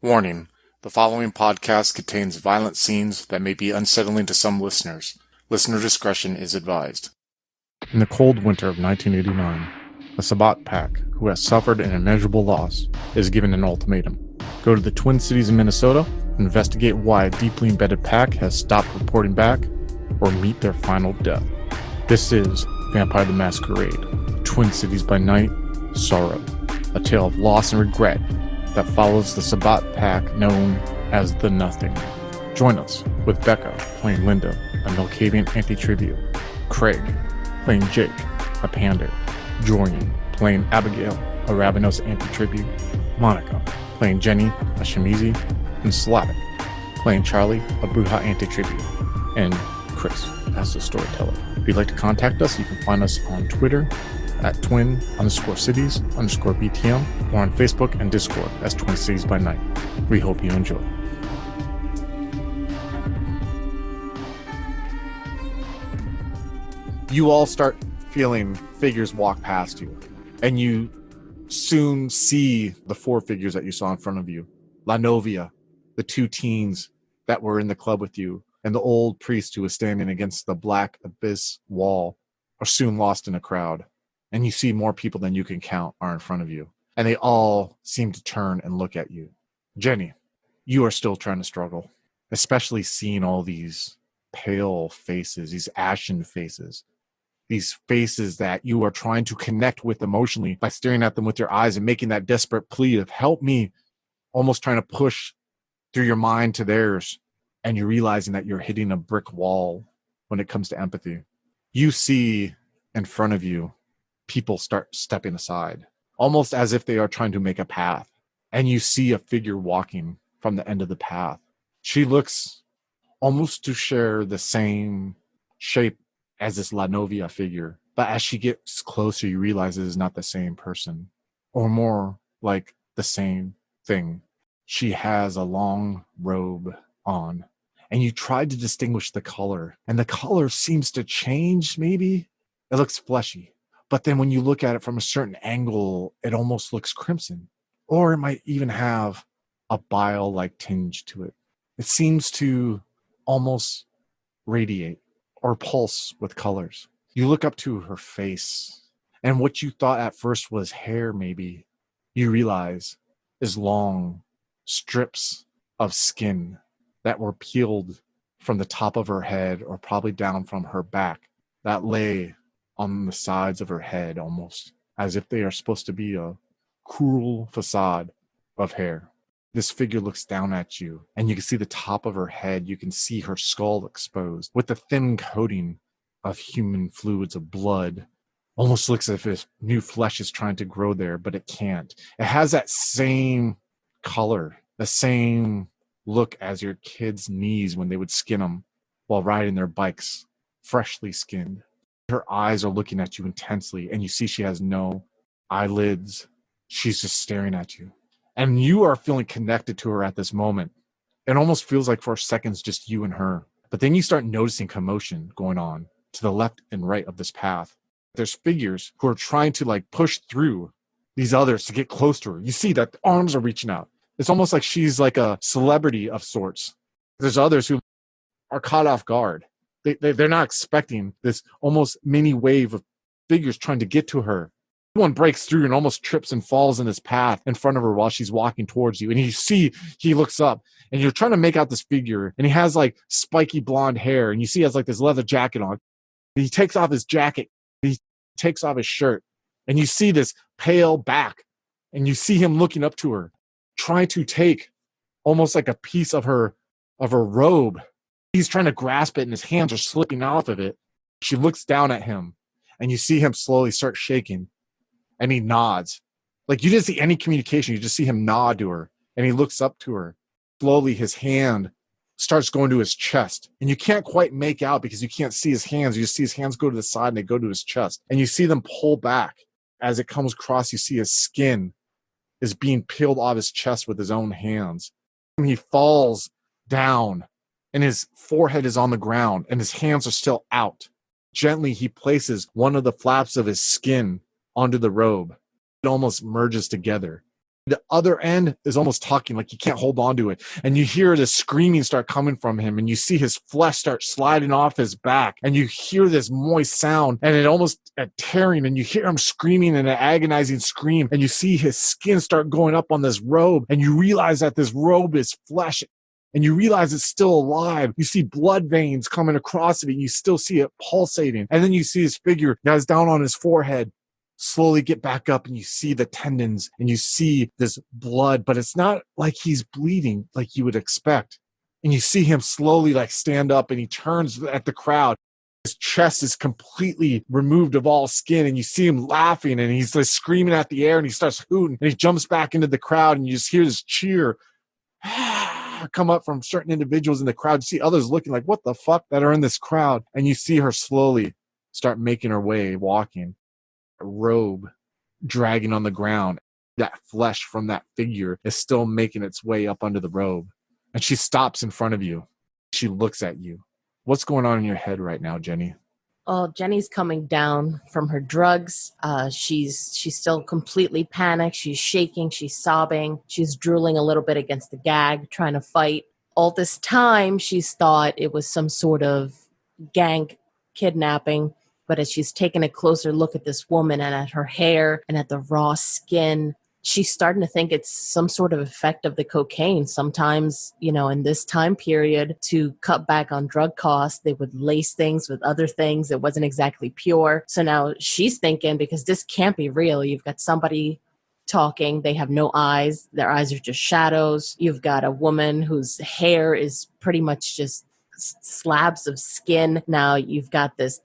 Warning: the following podcast contains violent scenes that may be unsettling to some listeners. Listener discretion is advised. In the cold winter of 1989, a Sabbat pack, who has suffered an immeasurable loss, is given an ultimatum. Go to the Twin Cities of Minnesota, investigate why a deeply embedded pack has stopped reporting back, or meet their final death. This is Vampire the Masquerade, Twin Cities by Night, Sorrow, a tale of loss and regret that follows the Sabbat pack known as the Nothing. Join us with Becca playing Linda, a Milcavian anti-tribute, Craig playing Jake, a Pander, Jorian playing Abigail, a Ravenos anti-tribute, Monica playing Jenny, a Shamizi, and Slavic playing Charlie, a Bruja anti-tribute, and Chris as the storyteller. If you'd like to contact us, you can find us on Twitter at twin_cities_BTM or on Facebook and Discord as Twin Cities by Night. We hope you enjoy. You all start feeling figures walk past you, and you soon see the four figures that you saw in front of you. La Novia, the two teens that were in the club with you, and the old priest who was standing against the black abyss wall are soon lost in a crowd. And you see more people than you can count are in front of you. And they all seem to turn and look at you. Jenny, you are still trying to struggle, especially seeing all these pale faces, these ashen faces, these faces that you are trying to connect with emotionally by staring at them with your eyes and making that desperate plea of help me, almost trying to push through your mind to theirs. And you're realizing that you're hitting a brick wall when it comes to empathy. You see in front of you people start stepping aside, almost as if they are trying to make a path. And you see a figure walking from the end of the path. She looks almost to share the same shape as this La Novia figure. But as she gets closer, you realize it is not the same person, or more like the same thing. She has a long robe on, and you tried to distinguish the color, and the color seems to change, maybe. It looks fleshy. But then when you look at it from a certain angle, it almost looks crimson. Or it might even have a bile-like tinge to it. It seems to almost radiate or pulse with colors. You look up to her face, and what you thought at first was hair, maybe, you realize is long strips of skin that were peeled from the top of her head, or probably down from her back, that lay on the sides of her head, almost as if they are supposed to be a cruel facade of hair. This figure looks down at you, and you can see the top of her head. You can see her skull exposed with the thin coating of human fluids, of blood. Almost looks as if new flesh is trying to grow there, but it can't. It has that same color, the same look as your kids' knees when they would skin them while riding their bikes, freshly skinned. Her eyes are looking at you intensely, and you see she has no eyelids. She's just staring at you. And you are feeling connected to her at this moment. It almost feels like for seconds just you and her. But then you start noticing commotion going on to the left and right of this path. There's figures who are trying to push through these others to get close to her. You see that the arms are reaching out. It's almost like she's like a celebrity of sorts. There's others who are caught off guard. They're not expecting this almost mini wave of figures trying to get to her. One breaks through and almost trips and falls in this path in front of her while she's walking towards you. And you see he looks up, and you're trying to make out this figure, and he has spiky blonde hair, and you see he has this leather jacket on. And he takes off his jacket, he takes off his shirt, and you see this pale back, and you see him looking up to her, trying to take almost like a piece of her robe. He's trying to grasp it, and his hands are slipping off of it. She looks down at him, and you see him slowly start shaking, and he nods. You didn't see any communication. You just see him nod to her, and he looks up to her. Slowly, his hand starts going to his chest, and you can't quite make out because you can't see his hands. You just see his hands go to the side, and they go to his chest, and you see them pull back. As it comes across, you see his skin is being peeled off his chest with his own hands. And he falls down, and his forehead is on the ground, and his hands are still out. Gently, he places one of the flaps of his skin onto the robe. It almost merges together. The other end is almost tucking, like you can't hold on to it. And you hear the screaming start coming from him, and you see his flesh start sliding off his back, and you hear this moist sound, and it almost tearing, and you hear him screaming in an agonizing scream, and you see his skin start going up on this robe, and you realize that this robe is flesh, and you realize it's still alive. You see blood veins coming across it, and you still see it pulsating. And then you see his figure, guys, down on his forehead, slowly get back up, and you see the tendons, and you see this blood, but it's not like he's bleeding like you would expect. And you see him slowly like stand up, and he turns at the crowd. His chest is completely removed of all skin, and you see him laughing, and he's like screaming at the air, and he starts hooting, and he jumps back into the crowd, and you just hear this cheer come up from certain individuals in the crowd. You see others looking like, what the fuck, that are in this crowd. And you see her slowly start making her way, walking. A robe dragging on the ground. That flesh from that figure is still making its way up under the robe. And she stops in front of you. She looks at you. What's going on in your head right now, Jenny? Oh, Jenny's coming down from her drugs. She's still completely panicked. She's shaking. She's sobbing. She's drooling a little bit against the gag, trying to fight. All this time, she's thought it was some sort of gang kidnapping. But as she's taking a closer look at this woman and at her hair and at the raw skin, she's starting to think it's some sort of effect of the cocaine. Sometimes, in this time period, to cut back on drug costs, they would lace things with other things. It wasn't exactly pure. So now she's thinking, because this can't be real. You've got somebody talking. They have no eyes. Their eyes are just shadows. You've got a woman whose hair is pretty much just slabs of skin. Now you've got this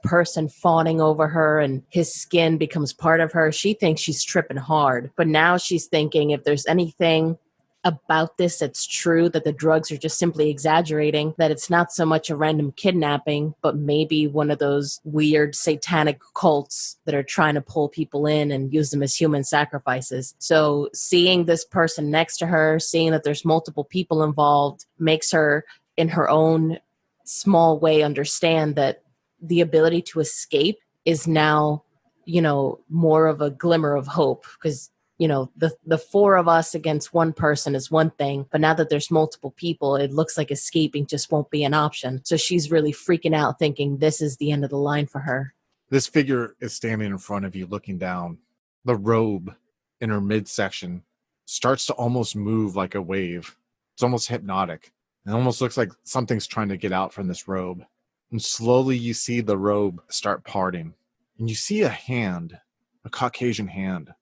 person fawning over her, and his skin becomes part of her. She thinks she's tripping hard, but now she's thinking, if there's anything about this that's true, that the drugs are just simply exaggerating, that it's not so much a random kidnapping, but maybe one of those weird satanic cults that are trying to pull people in and use them as human sacrifices. So seeing this person next to her, seeing that there's multiple people involved, makes her, in her own small way, understand that the ability to escape is now, more of a glimmer of hope. Because, the four of us against one person is one thing, but now that there's multiple people, it looks like escaping just won't be an option. So she's really freaking out, thinking this is the end of the line for her. This figure is standing in front of you, looking down. The robe in her midsection starts to almost move like a wave. It's almost hypnotic. It almost looks like something's trying to get out from this robe. And slowly you see the robe start parting. And you see a hand, a Caucasian hand,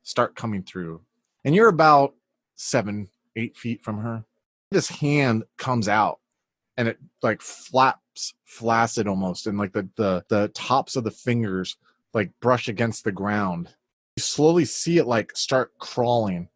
start coming through. And you're about 7-8 feet from her. This hand comes out, and it like flaps flaccid almost. And like the tops of the fingers like brush against the ground. You slowly see it like start crawling.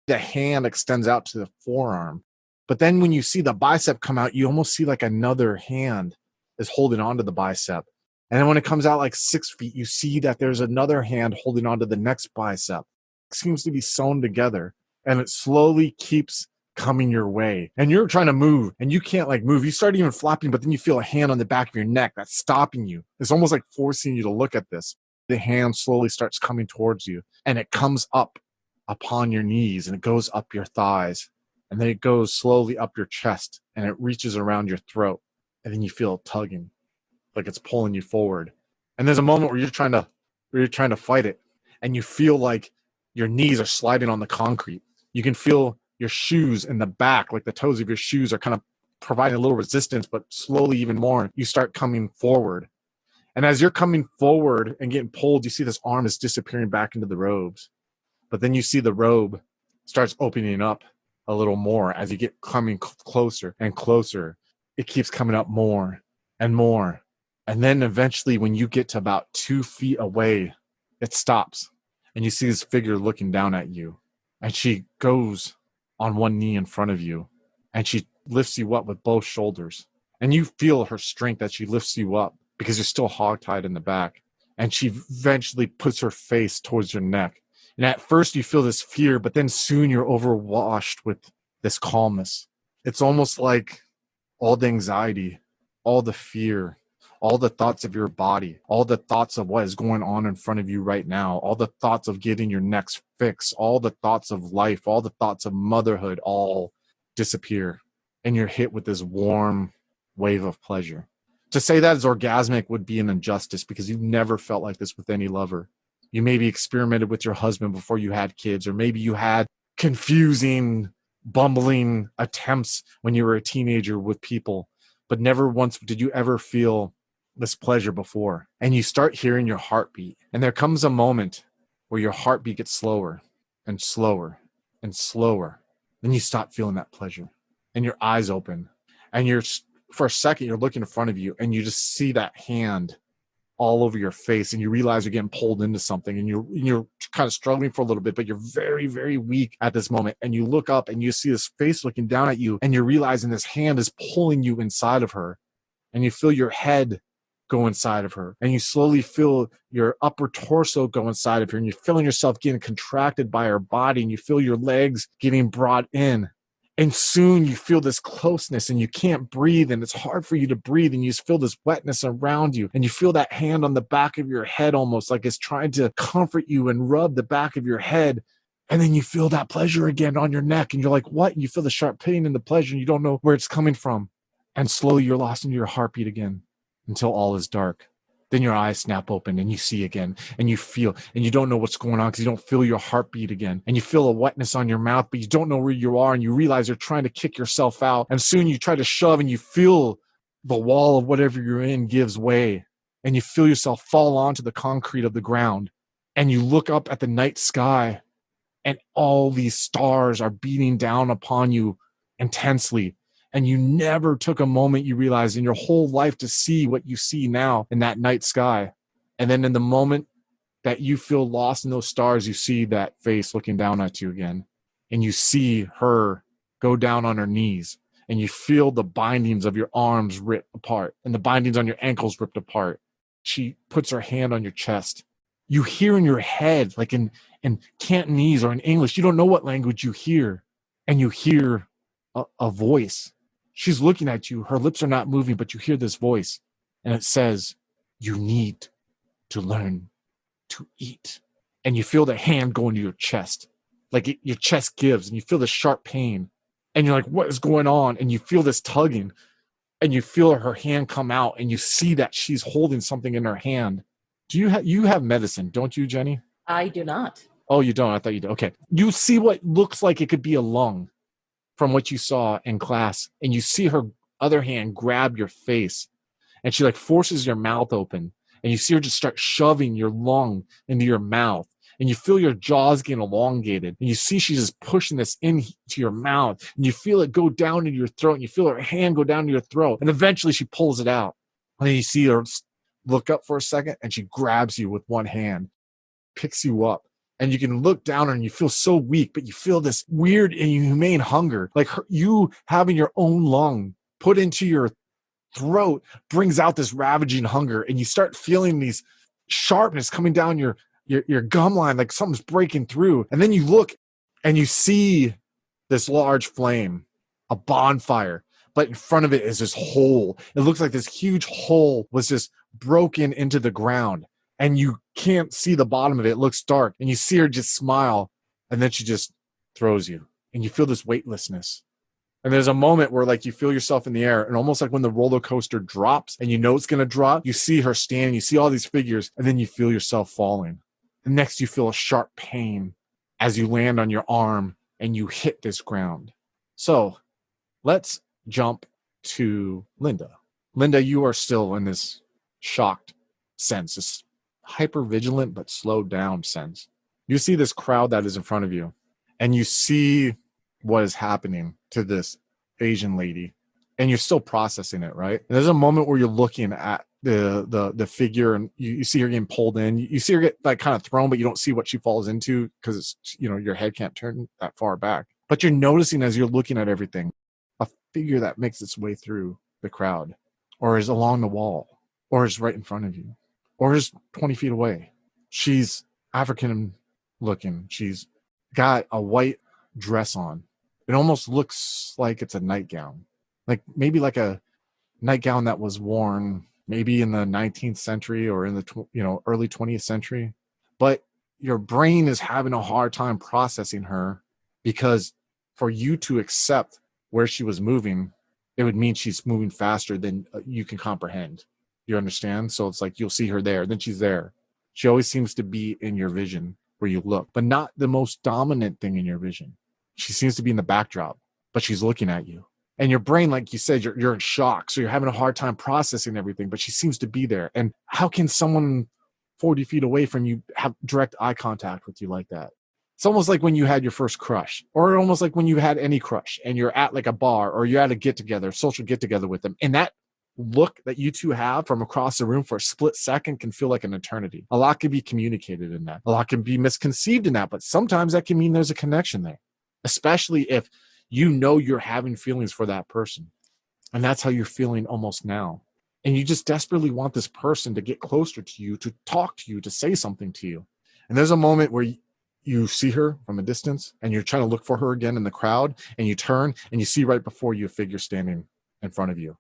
The hand extends out to the forearm. But then when you see the bicep come out, you almost see like another hand is holding onto the bicep. And then when it comes out like 6 feet, you see that there's another hand holding onto the next bicep. It seems to be sewn together, and it slowly keeps coming your way. And you're trying to move, and you can't like move. You start even flapping, but then you feel a hand on the back of your neck that's stopping you. It's almost like forcing you to look at this. The hand slowly starts coming towards you, and it comes up upon your knees, and it goes up your thighs. And then it goes slowly up your chest, and it reaches around your throat. And then you feel it tugging, like it's pulling you forward. And there's a moment where you're trying to fight it, and you feel like your knees are sliding on the concrete. You can feel your shoes in the back, like the toes of your shoes are kind of providing a little resistance, but slowly even more, you start coming forward. And as you're coming forward and getting pulled, you see this arm is disappearing back into the robes. But then you see the robe starts opening up a little more as you get coming closer and closer. It keeps coming up more and more. And then eventually when you get to about 2 feet away, it stops. And you see this figure looking down at you. And she goes on one knee in front of you. And she lifts you up with both shoulders. And you feel her strength as she lifts you up because you're still hogtied in the back. And she eventually puts her face towards your neck. And at first you feel this fear, but then soon you're overwashed with this calmness. It's almost like all the anxiety, all the fear, all the thoughts of your body, all the thoughts of what is going on in front of you right now, all the thoughts of getting your next fix, all the thoughts of life, all the thoughts of motherhood, all disappear. And you're hit with this warm wave of pleasure. To say that is orgasmic would be an injustice because you've never felt like this with any lover. You maybe experimented with your husband before you had kids, or maybe you had confusing, bumbling attempts when you were a teenager with people, but never once did you ever feel this pleasure before. And you start hearing your heartbeat. And there comes a moment where your heartbeat gets slower and slower and slower. Then you stop feeling that pleasure and your eyes open. And for a second, you're looking in front of you and you just see that hand all over your face, and you realize you're getting pulled into something, and you're kind of struggling for a little bit, but you're very, very weak at this moment. And you look up and you see this face looking down at you, and you're realizing this hand is pulling you inside of her, and you feel your head go inside of her, and you slowly feel your upper torso go inside of her, and you're feeling yourself getting contracted by her body, and you feel your legs getting brought in. And soon you feel this closeness and you can't breathe, and it's hard for you to breathe, and you just feel this wetness around you, and you feel that hand on the back of your head almost like it's trying to comfort you and rub the back of your head. And then you feel that pleasure again on your neck, and you're like, what? And you feel the sharp pain and the pleasure, and you don't know where it's coming from. And slowly you're lost into your heartbeat again until all is dark. Then your eyes snap open and you see again, and you feel, and you don't know what's going on because you don't feel your heartbeat again. And you feel a wetness on your mouth, but you don't know where you are, and you realize you're trying to kick yourself out. And soon you try to shove, and you feel the wall of whatever you're in gives way, and you feel yourself fall onto the concrete of the ground. And you look up at the night sky, and all these stars are beating down upon you intensely. And you never took a moment, you realize, in your whole life to see what you see now in that night sky. And then in the moment that you feel lost in those stars, you see that face looking down at you again. And you see her go down on her knees. And you feel the bindings of your arms ripped apart and the bindings on your ankles ripped apart. She puts her hand on your chest. You hear in your head, like in Cantonese or in English, you don't know what language you hear. And you hear a voice. She's looking at you. Her lips are not moving, but you hear this voice. And it says, you need to learn to eat. And you feel the hand go into your chest. Like your chest gives, and you feel the sharp pain. And you're like, what is going on? And you feel this tugging. And you feel her hand come out. And you see that she's holding something in her hand. Do you have medicine, don't you, Jenny? I do not. Oh, you don't? I thought you did. Okay. You see what looks like it could be a lung from what you saw in class, and you see her other hand grab your face, and she like forces your mouth open, and you see her just start shoving your lung into your mouth, and you feel your jaws getting elongated, and you see she's just pushing this into your mouth, and you feel it go down into your throat, and you feel her hand go down to your throat, and eventually she pulls it out, and then you see her look up for a second, and she grabs you with one hand, picks you up. And you can look down and you feel so weak, but you feel this weird and inhumane hunger. Like you having your own lung put into your throat brings out this ravaging hunger. And you start feeling these sharpness coming down your gum line, like something's breaking through. And then you look and you see this large flame, a bonfire. But in front of it is this hole. It looks like this huge hole was just broken into the ground. And you can't see the bottom of it. It looks dark. And you see her just smile. And then she just throws you. And you feel this weightlessness. And there's a moment where like you feel yourself in the air. And almost like when the roller coaster drops and you know it's going to drop, you see her standing. You see all these figures. And then you feel yourself falling. And next you feel a sharp pain as you land on your arm and you hit this ground. So let's jump to Linda. Linda, you are still in this shocked sense, this hyper-vigilant but slowed down sense. You see this crowd that is in front of you, and you see what is happening to this Asian lady, and you're still processing it, right? And there's a moment where you're looking at the figure, and you see her getting pulled in. You see her get like kind of thrown, but you don't see what she falls into because it's, you know, your head can't turn that far back. But you're noticing as you're looking at everything, a figure that makes its way through the crowd, or is along the wall, or is right in front of you, or is 20 feet away. She's African looking. She's got a white dress on. It almost looks like it's a nightgown. Like maybe like a nightgown that was worn maybe in the 19th century or in the early 20th century. But your brain is having a hard time processing her, because for you to accept where she was moving, it would mean she's moving faster than you can comprehend. You understand? So it's like you'll see her there, then she's there. She always seems to be in your vision where you look, but not the most dominant thing in your vision. She seems to be in the backdrop, but she's looking at you. And your brain, like you said, you're in shock. So you're having a hard time processing everything, but she seems to be there. And how can someone 40 feet away from you have direct eye contact with you like that? It's almost like when you had your first crush, or almost like when you had any crush and you're at like a bar or you're at a get-together, social get-together with them. And that look that you two have from across the room for a split second can feel like an eternity. A lot can be communicated in that. A lot can be misconceived in that, but sometimes that can mean there's a connection there, especially if you know you're having feelings for that person. And that's how you're feeling almost now. And you just desperately want this person to get closer to you, to talk to you, to say something to you. And there's a moment where you see her from a distance and you're trying to look for her again in the crowd, and you turn and you see right before you a figure standing in front of you.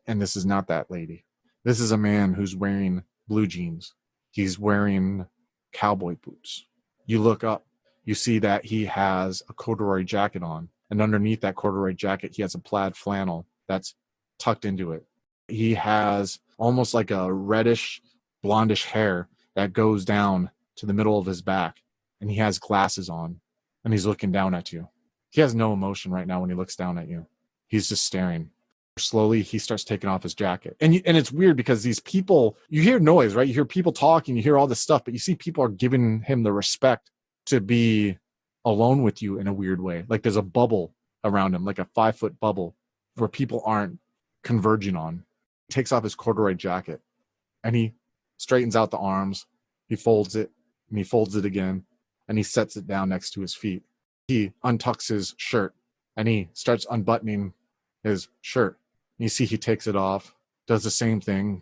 And this is not that lady. This is a man who's wearing blue jeans. He's wearing cowboy boots. You look up, you see that he has a corduroy jacket on. And underneath that corduroy jacket, he has a plaid flannel that's tucked into it. He has almost like a reddish, blondish hair that goes down to the middle of his back. And he has glasses on, and he's looking down at you. He has no emotion right now when he looks down at you. He's just staring. Slowly, he starts taking off his jacket. And it's weird because these people, you hear noise, right? You hear people talking, you hear all this stuff, but you see people are giving him the respect to be alone with you in a weird way. Like there's a bubble around him, like a 5-foot bubble where people aren't converging on. He takes off his corduroy jacket and he straightens out the arms. He folds it and he folds it again, and he sets it down next to his feet. He untucks his shirt and he starts unbuttoning his shirt. You see he takes it off, does the same thing,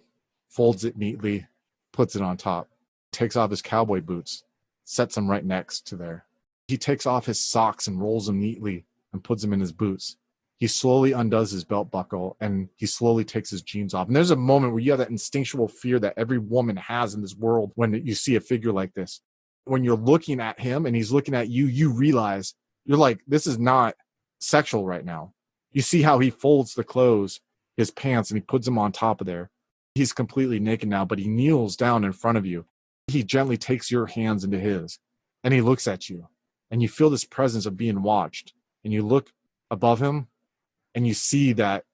folds it neatly, puts it on top, takes off his cowboy boots, sets them right next to there. He takes off his socks and rolls them neatly and puts them in his boots. He slowly undoes his belt buckle and he slowly takes his jeans off. And there's a moment where you have that instinctual fear that every woman has in this world when you see a figure like this. When you're looking at him and he's looking at you, you realize, you're like, this is not sexual right now. You see how he folds the clothes, his pants, and he puts them on top of there. He's completely naked now, but he kneels down in front of you. He gently takes your hands into his, and he looks at you. And you feel this presence of being watched. And you look above him, and you see that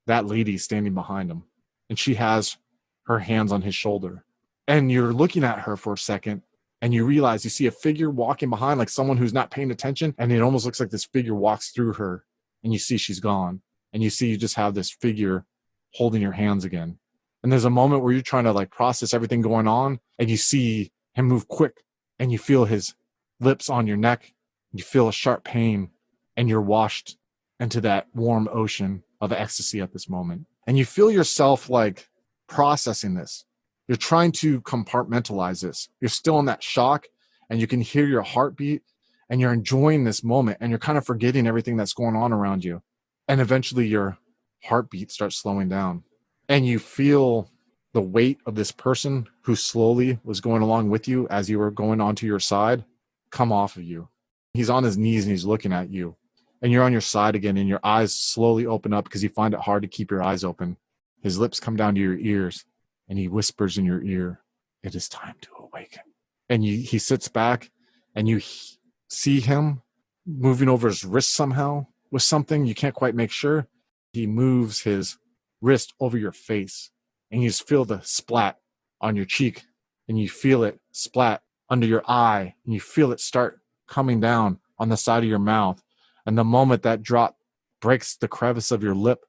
lady standing behind him. And she has her hands on his shoulder. And you're looking at her for a second, and you realize you see a figure walking behind, like someone who's not paying attention, and it almost looks like this figure walks through her. And you see she's gone. And you see you just have this figure holding your hands again. And there's a moment where you're trying to like process everything going on, and you see him move quick, and you feel his lips on your neck. You feel a sharp pain, and you're washed into that warm ocean of ecstasy at this moment. And you feel yourself like processing this. You're trying to compartmentalize this. You're still in that shock, and you can hear your heartbeat, and you're enjoying this moment, and you're kind of forgetting everything that's going on around you. And eventually your heartbeat starts slowing down, and you feel the weight of this person who slowly was going along with you as you were going onto your side come off of you. He's on his knees and he's looking at you, and you're on your side again, and your eyes slowly open up because you find it hard to keep your eyes open. His lips come down to your ears, and he whispers in your ear, "It is time to awaken." And he sits back, and you see him moving over his wrist somehow with something. You can't quite make sure. He moves his wrist over your face, and you just feel the splat on your cheek, and you feel it splat under your eye, and you feel it start coming down on the side of your mouth. And the moment that drop breaks the crevice of your lip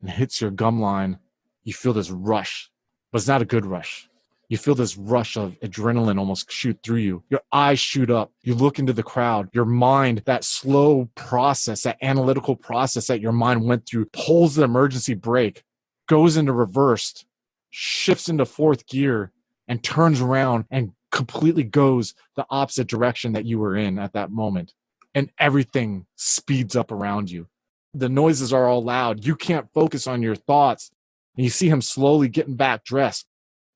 and hits your gum line, you feel this rush, but it's not a good rush. You feel this rush of adrenaline almost shoot through you. Your eyes shoot up. You look into the crowd. Your mind, that slow process, that analytical process that your mind went through, pulls the emergency brake, goes into reverse, shifts into fourth gear, and turns around and completely goes the opposite direction that you were in at that moment. And everything speeds up around you. The noises are all loud. You can't focus on your thoughts. And you see him slowly getting back dressed.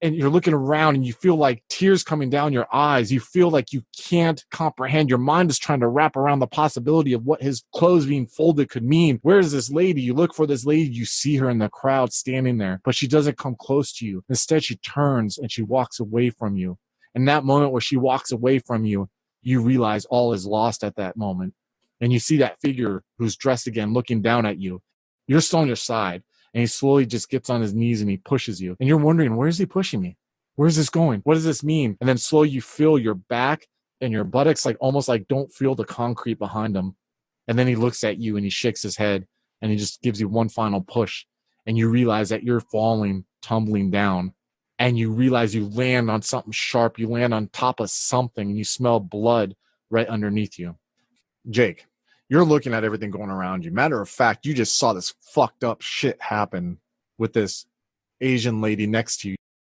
And you're looking around and you feel like tears coming down your eyes. You feel like you can't comprehend. Your mind is trying to wrap around the possibility of what his clothes being folded could mean. Where is this lady? You look for this lady. You see her in the crowd standing there, but she doesn't come close to you. Instead, she turns and she walks away from you. And that moment where she walks away from you, you realize all is lost at that moment. And you see that figure who's dressed again looking down at you. You're still on your side. And he slowly just gets on his knees and he pushes you. And you're wondering, where is he pushing me? Where's this going? What does this mean? And then slowly you feel your back and your buttocks like almost like don't feel the concrete behind him. And then he looks at you and he shakes his head and he just gives you one final push. And you realize that you're falling, tumbling down. And you realize you land on something sharp. You land on top of something and you smell blood right underneath you. Jake, you're looking at everything going around you. Matter of fact, you just saw this fucked up shit happen with this Asian lady next to you.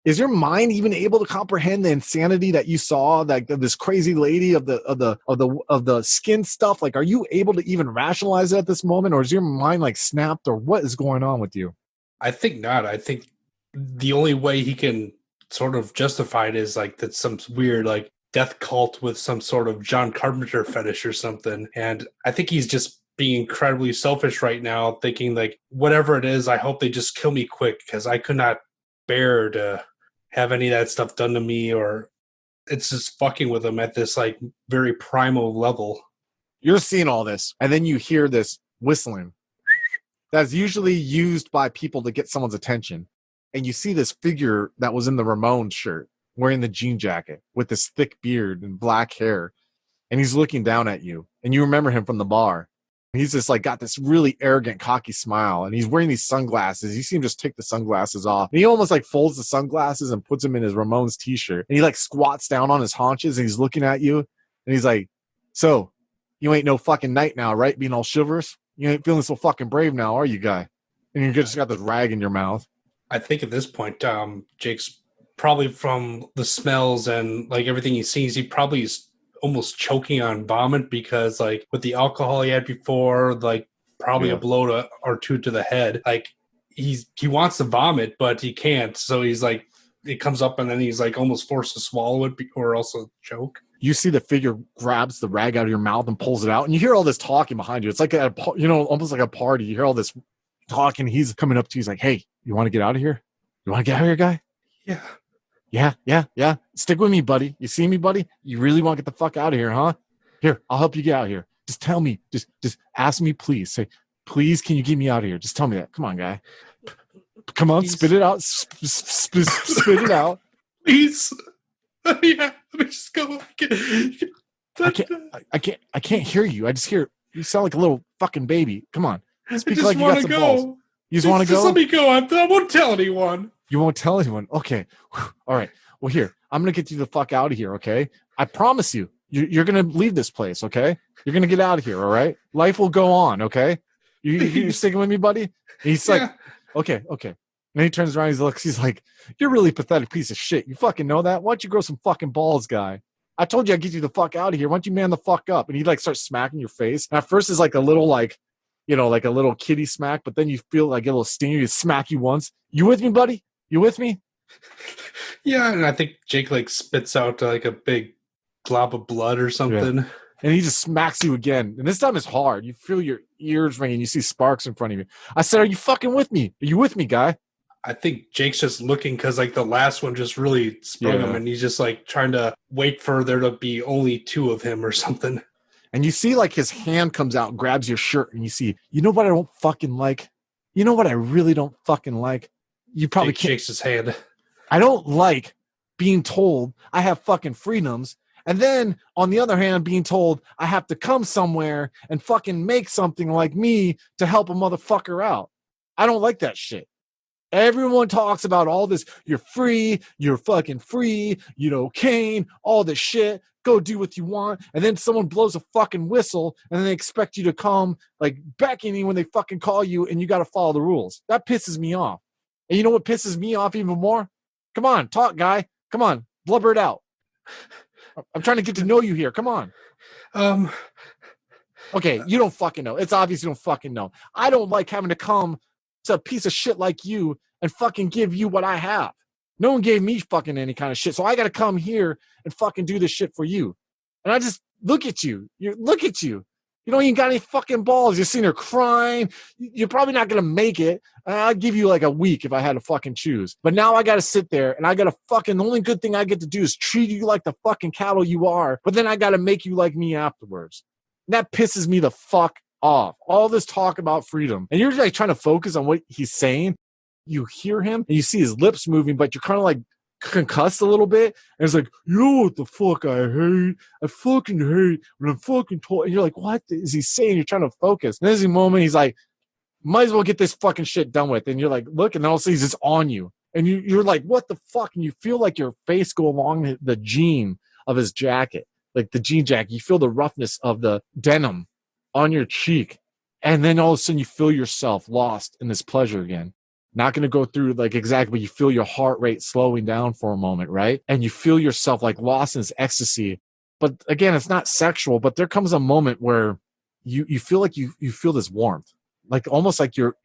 Is your mind even able to comprehend the insanity that you saw? Like this crazy lady of the skin stuff. Like, are you able to even rationalize it at this moment, or is your mind like snapped, or what is going on with you? I think not. I think the only way he can sort of justify it is like that's some weird like death cult with some sort of John Carpenter fetish or something. And I think he's just being incredibly selfish right now, thinking like, whatever it is, I hope they just kill me quick because I could not bear to have any of that stuff done to me, or it's just fucking with him at this like very primal level. You're seeing all this, and then you hear this whistling that's usually used by people to get someone's attention. And you see this figure that was in the Ramones shirt, wearing the jean jacket with this thick beard and black hair. And he's looking down at you. And you remember him from the bar. And he's just like got this really arrogant, cocky smile. And he's wearing these sunglasses. You see him just take the sunglasses off. And he almost like folds the sunglasses and puts them in his Ramones t-shirt. And he like squats down on his haunches and he's looking at you. And he's like, so you ain't no fucking knight now, right? Being all chivalrous. You ain't feeling so fucking brave now, are you, guy? And you just got this rag in your mouth. I think at this point, Jake's probably from the smells and like everything he sees, he probably is almost choking on vomit because like with the alcohol he had before, like probably a blow or two to the head. Like he wants to vomit, but he can't. So he's like, it comes up and then he's like almost forced to swallow it or also choke. You see the figure grabs the rag out of your mouth and pulls it out. And you hear all this talking behind you. It's like, almost like a party. You hear all this talking. He's coming up to you. He's like, hey, you want to get out of here? You want to get out of here, guy? Yeah. Stick with me, buddy. You see me, buddy? You really want to get the fuck out of here, huh? Here, I'll help you get out of here. Just tell me. Just ask me, please. Say, please, can you get me out of here? Just tell me that. Come on, guy. Come on, spit it out. Spit it out. Please. Yeah, let me just go. I can't hear you. I just hear you sound like a little fucking baby. Come on. Speak like you got some balls. You just want to go? Just let me go. I won't tell anyone. You won't tell anyone? Okay. All right. Well, here. I'm going to get you the fuck out of here, okay? I promise you. You're going to leave this place, okay? You're going to get out of here, all right? Life will go on, okay? You're sticking with me, buddy? And he's like, okay. And he turns around, he's like, you're a really pathetic piece of shit. You fucking know that? Why don't you grow some fucking balls, guy? I told you I'd get you the fuck out of here. Why don't you man the fuck up? And he like starts smacking your face. And at first it's like a little like, like a little kitty smack, but then you feel like a little stinger. You smack you once. You with me, buddy? You with me? Yeah, and I think Jake like spits out like a big glob of blood or something. Yeah. And he just smacks you again. And this time it's hard. You feel your ears ringing. You see sparks in front of you. I said, are you fucking with me? Are you with me, guy? I think Jake's just looking because like the last one just really sprung him, and he's just like trying to wait for there to be only two of him or something. And you see like his hand comes out and grabs your shirt, and you see, you know what I don't fucking like? You know what I really don't fucking like? You probably Jake shakes his hand. I don't like being told I have fucking freedoms, and then on the other hand being told I have to come somewhere and fucking make something like me to help a motherfucker out. I don't like that shit. Everyone talks about all this. You're free. You're fucking free. Kane, all this shit. Go do what you want. And then someone blows a fucking whistle and then they expect you to come like beckoning when they fucking call you, and you got to follow the rules. That pisses me off. And you know what pisses me off even more? Come on, talk, guy. Come on, blubber it out. I'm trying to get to know you here. Come on. Okay, you don't fucking know. It's obvious you don't fucking know. I don't like having to come a piece of shit like you and fucking give you what I have. No one gave me fucking any kind of shit. So I got to come here and fucking do this shit for you. And I just look at you. Look at you. You don't even got any fucking balls. You're sitting there crying. You're probably not going to make it. I'll give you like a week if I had to fucking choose. But now I got to sit there and I got to fucking, the only good thing I get to do is treat you like the fucking cattle you are. But then I got to make you like me afterwards. And that pisses me the fuck off. All this talk about freedom. And you're like trying to focus on what he's saying. You hear him and you see his lips moving, but you're kind of like concussed a little bit. And it's like, you know what the fuck I hate? I fucking hate when I'm fucking told. And you're like, what is he saying? You're trying to focus. And there's a moment he's like, might as well get this fucking shit done with. And you're like, look, and all of a sudden he's just on you. And you're like, what the fuck? And you feel like your face go along the jean of his jacket, like the jean jacket. You feel the roughness of the denim on your cheek. And then all of a sudden you feel yourself lost in this pleasure again. Not going to go through like exactly, but you feel your heart rate slowing down for a moment, right? And you feel yourself like lost in this ecstasy. But again, it's not sexual, but there comes a moment where you feel like you feel this warmth, like almost like you're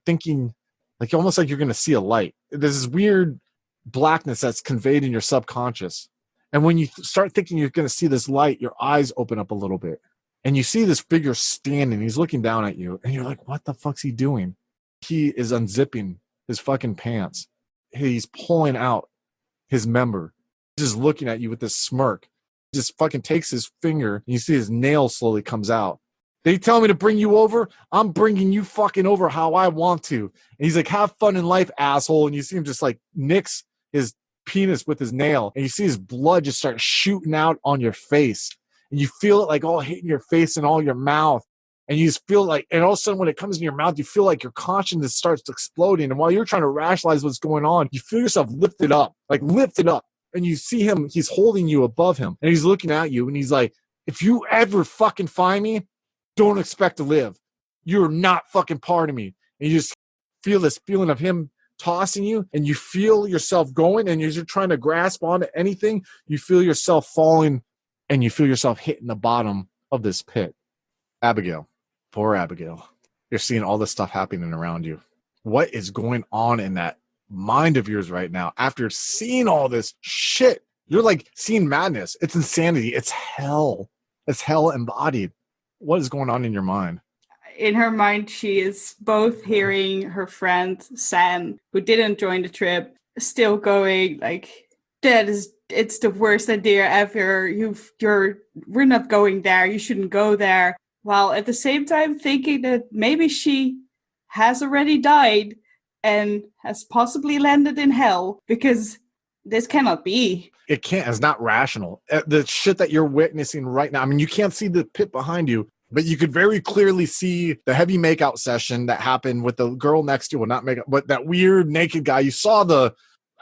thinking, like almost like you're going to see a light. There's this weird blackness that's conveyed in your subconscious. And when you start thinking you're going to see this light, your eyes open up a little bit. And you see this figure standing. He's looking down at you. And you're like, what the fuck's he doing? He is unzipping his fucking pants. He's pulling out his member. He's just looking at you with this smirk. He just fucking takes his finger and you see his nail slowly comes out. They tell me to bring you over. I'm bringing you fucking over how I want to. And he's like, have fun in life, asshole. And you see him just like nicks his penis with his nail. And you see his blood just start shooting out on your face. And you feel it like all hitting your face and all your mouth. And you just feel like, and all of a sudden when it comes in your mouth, you feel like your consciousness starts exploding. And while you're trying to rationalize what's going on, you feel yourself lifted up, like lifted up. And you see him, he's holding you above him. And he's looking at you and he's like, if you ever fucking find me, don't expect to live. You're not fucking part of me. And you just feel this feeling of him tossing you and you feel yourself going. And as you're trying to grasp onto anything, you feel yourself falling and you feel yourself hitting the bottom of this pit. Abigail. Poor Abigail. You're seeing all this stuff happening around you. What is going on in that mind of yours right now? After seeing all this shit, you're like seeing madness. It's insanity. It's hell. It's hell embodied. What is going on in your mind? In her mind, she is both hearing her friend Sam, who didn't join the trip, still going like, it's the worst idea ever. We're not going there. You shouldn't go there. While at the same time thinking that maybe she has already died and has possibly landed in hell, because this cannot be. It can't. It's not rational. The shit that you're witnessing right now, I mean, you can't see the pit behind you, but you could very clearly see the heavy makeout session that happened with the girl next to you. Well, not makeup, but that weird naked guy. You saw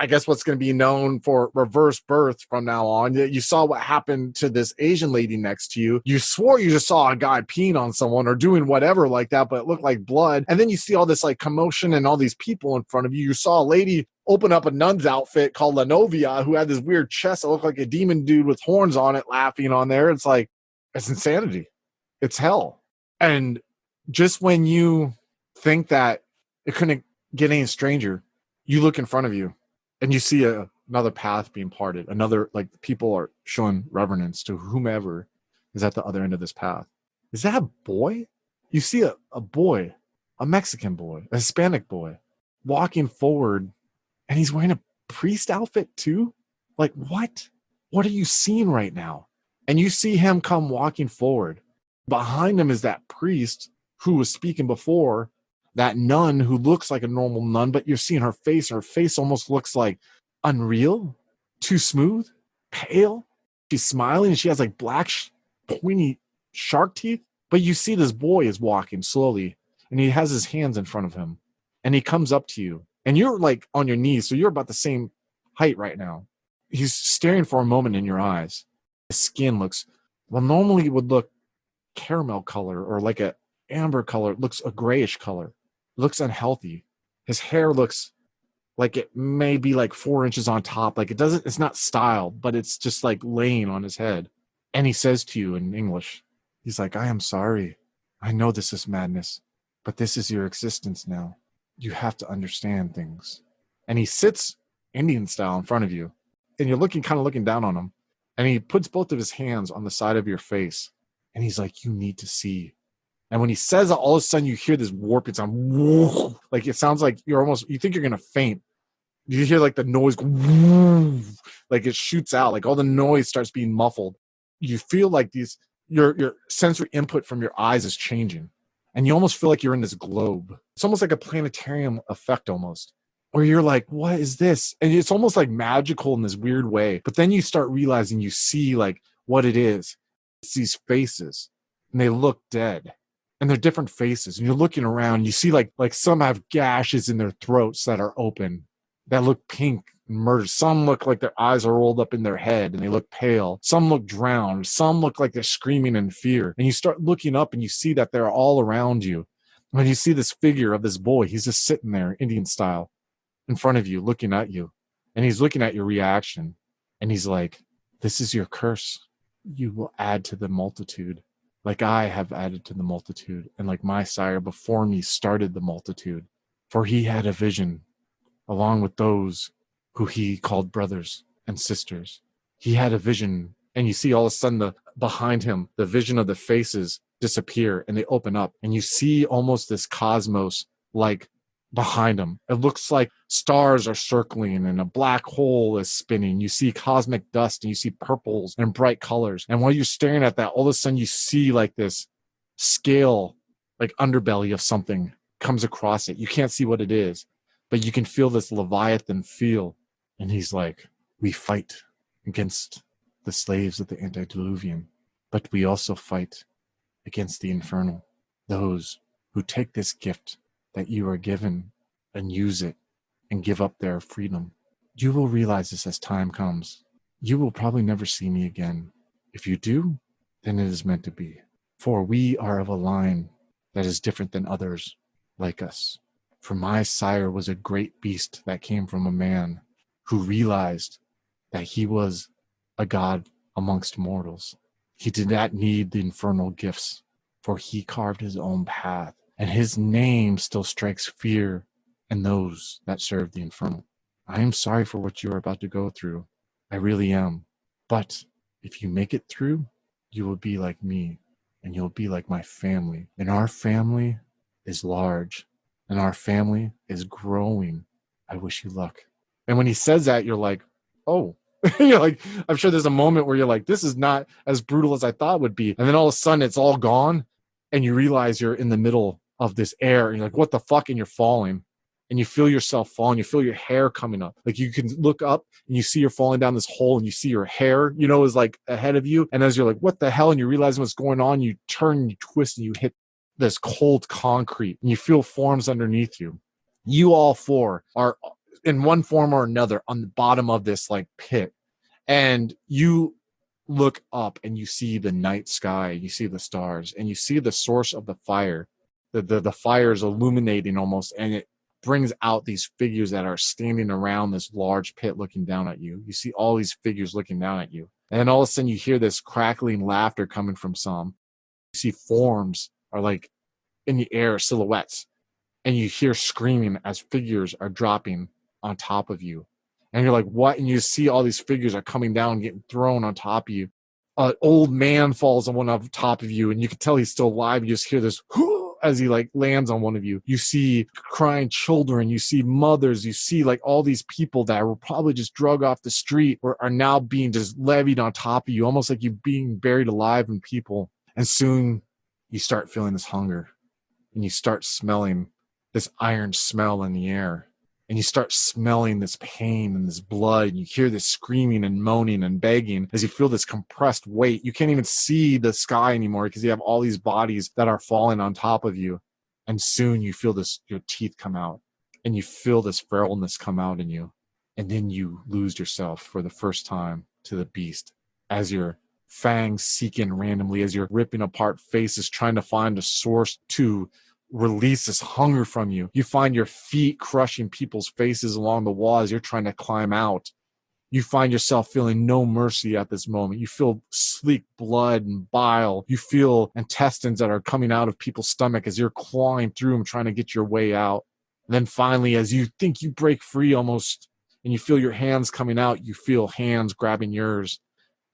I guess what's going to be known for reverse birth from now on. You saw what happened to this Asian lady next to you. You swore you just saw a guy peeing on someone or doing whatever like that, but it looked like blood. And then you see all this like commotion and all these people in front of you. You saw a lady open up a nun's outfit called La Novia who had this weird chest that looked like a demon dude with horns on it laughing on there. It's like, it's insanity. It's hell. And just when you think that it couldn't get any stranger, you look in front of you. And you see another path being parted. Another, like, people are showing reverence to whomever is at the other end of this path. Is that a boy? You see a boy, a Mexican boy, a Hispanic boy, walking forward, and he's wearing a priest outfit too? Like, what? What are you seeing right now? And you see him come walking forward. Behind him is that priest who was speaking before, that nun who looks like a normal nun, but you're seeing her face. Her face almost looks like unreal, too smooth, pale. She's smiling and she has like black, pointy shark teeth. But you see this boy is walking slowly and he has his hands in front of him and he comes up to you and you're like on your knees. So you're about the same height right now. He's staring for a moment in your eyes. His skin looks, well, normally it would look caramel color or like a amber color. It looks a grayish color. Looks unhealthy. His hair looks like it may be like 4 inches on top. Like it's not styled, but it's just like laying on his head. And he says to you in English, he's like, I am sorry. I know this is madness, but this is your existence now. you have to understand things. And he sits Indian style in front of you, and you're kind of looking down on him. And he puts both of his hands on the side of your face, and he's like, you need to see. And when he says that, all of a sudden you hear this warping sound. Like it sounds like you think you're going to faint. You hear like the noise, like it shoots out, like all the noise starts being muffled. You feel like your sensory input from your eyes is changing. And you almost feel like you're in this globe. It's almost like a planetarium effect almost. Where you're like, what is this? And it's almost like magical in this weird way. But then you start realizing you see like what it is. It's these faces, and they look dead. And they're different faces. And you're looking around, you see like some have gashes in their throats that are open, that look pink and murdered. Some look like their eyes are rolled up in their head and they look pale. Some look drowned. Some look like they're screaming in fear. And you start looking up and you see that they're all around you. And you see this figure of this boy. He's just sitting there, Indian style, in front of you, looking at you. And he's looking at your reaction. And he's like, this is your curse. You will add to the multitude. Like I have added to the multitude, and like my sire before me started the multitude. For he had a vision, along with those who he called brothers and sisters. He had a vision, and you see all of a sudden behind him, the vision of the faces disappear, and they open up, and you see almost this cosmos like behind him. It looks like stars are circling and a black hole is spinning. You see cosmic dust and you see purples and bright colors. And while you're staring at that, all of a sudden you see like this scale, like underbelly of something comes across it. You can't see what it is, but you can feel this Leviathan feel. And he's like, we fight against the slaves of the antediluvian, but we also fight against the infernal, those who take this gift that you are given and use it and give up their freedom. You will realize this as time comes. You will probably never see me again. If you do, then it is meant to be. For we are of a line that is different than others like us. For my sire was a great beast that came from a man who realized that he was a god amongst mortals. He did not need the infernal gifts, for he carved his own path. And his name still strikes fear in those that serve the infernal. I am sorry for what you are about to go through. I really am. But if you make it through, you will be like me, and you'll be like my family. And our family is large, and our family is growing. I wish you luck. And when he says that, you're like, oh. You're like, I'm sure there's a moment where you're like, this is not as brutal as I thought it would be. And then all of a sudden, it's all gone, and you realize you're in the middle of this air, and you're like, what the fuck? And you're falling, and you feel yourself falling. You feel your hair coming up. Like you can look up and you see you're falling down this hole, and you see your hair, is like ahead of you. And as you're like, what the hell? And you realize what's going on, you turn, you twist, and you hit this cold concrete, and you feel forms underneath you. You all four are in one form or another on the bottom of this like pit. And you look up and you see the night sky, you see the stars, and you see the source of the fire. The fire is illuminating almost, and it brings out these figures that are standing around this large pit looking down at you. You see all these figures looking down at you. And then all of a sudden you hear this crackling laughter coming from some. You see forms are like in the air, silhouettes. And you hear screaming as figures are dropping on top of you. And you're like, what? And you see all these figures are coming down, getting thrown on top of you. An old man falls on one on top of you, and you can tell he's still alive. You just hear this as he like lands on one of you. You see crying children, you see mothers, you see like all these people that were probably just drug off the street or are now being just levied on top of you, almost like you being buried alive in people. And soon you start feeling this hunger, and you start smelling this iron smell in the air. And you start smelling this pain and this blood, and you hear this screaming and moaning and begging as you feel this compressed weight. You can't even see the sky anymore because you have all these bodies that are falling on top of you. And soon you feel your teeth come out, and you feel this feralness come out in you. And then you lose yourself for the first time to the beast as your fangs seeking randomly, as you're ripping apart faces, trying to find a source to release this hunger from you. You find your feet crushing people's faces along the wall as you're trying to climb out. You find yourself feeling no mercy at this moment. You feel sleek blood and bile. You feel intestines that are coming out of people's stomach as you're clawing through them, trying to get your way out. And then finally, as you think you break free almost, and you feel your hands coming out, you feel hands grabbing yours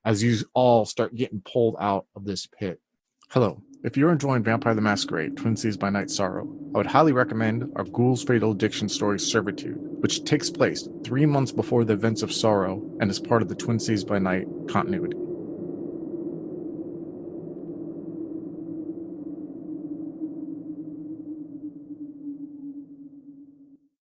as you all start getting pulled out of this pit. Hello. If you're enjoying Vampire the Masquerade, Twin Seas by Night Sorrow, I would highly recommend our Ghouls Fatal Addiction story Servitude, which takes place 3 months before the events of Sorrow and is part of the Twin Seas by Night continuity.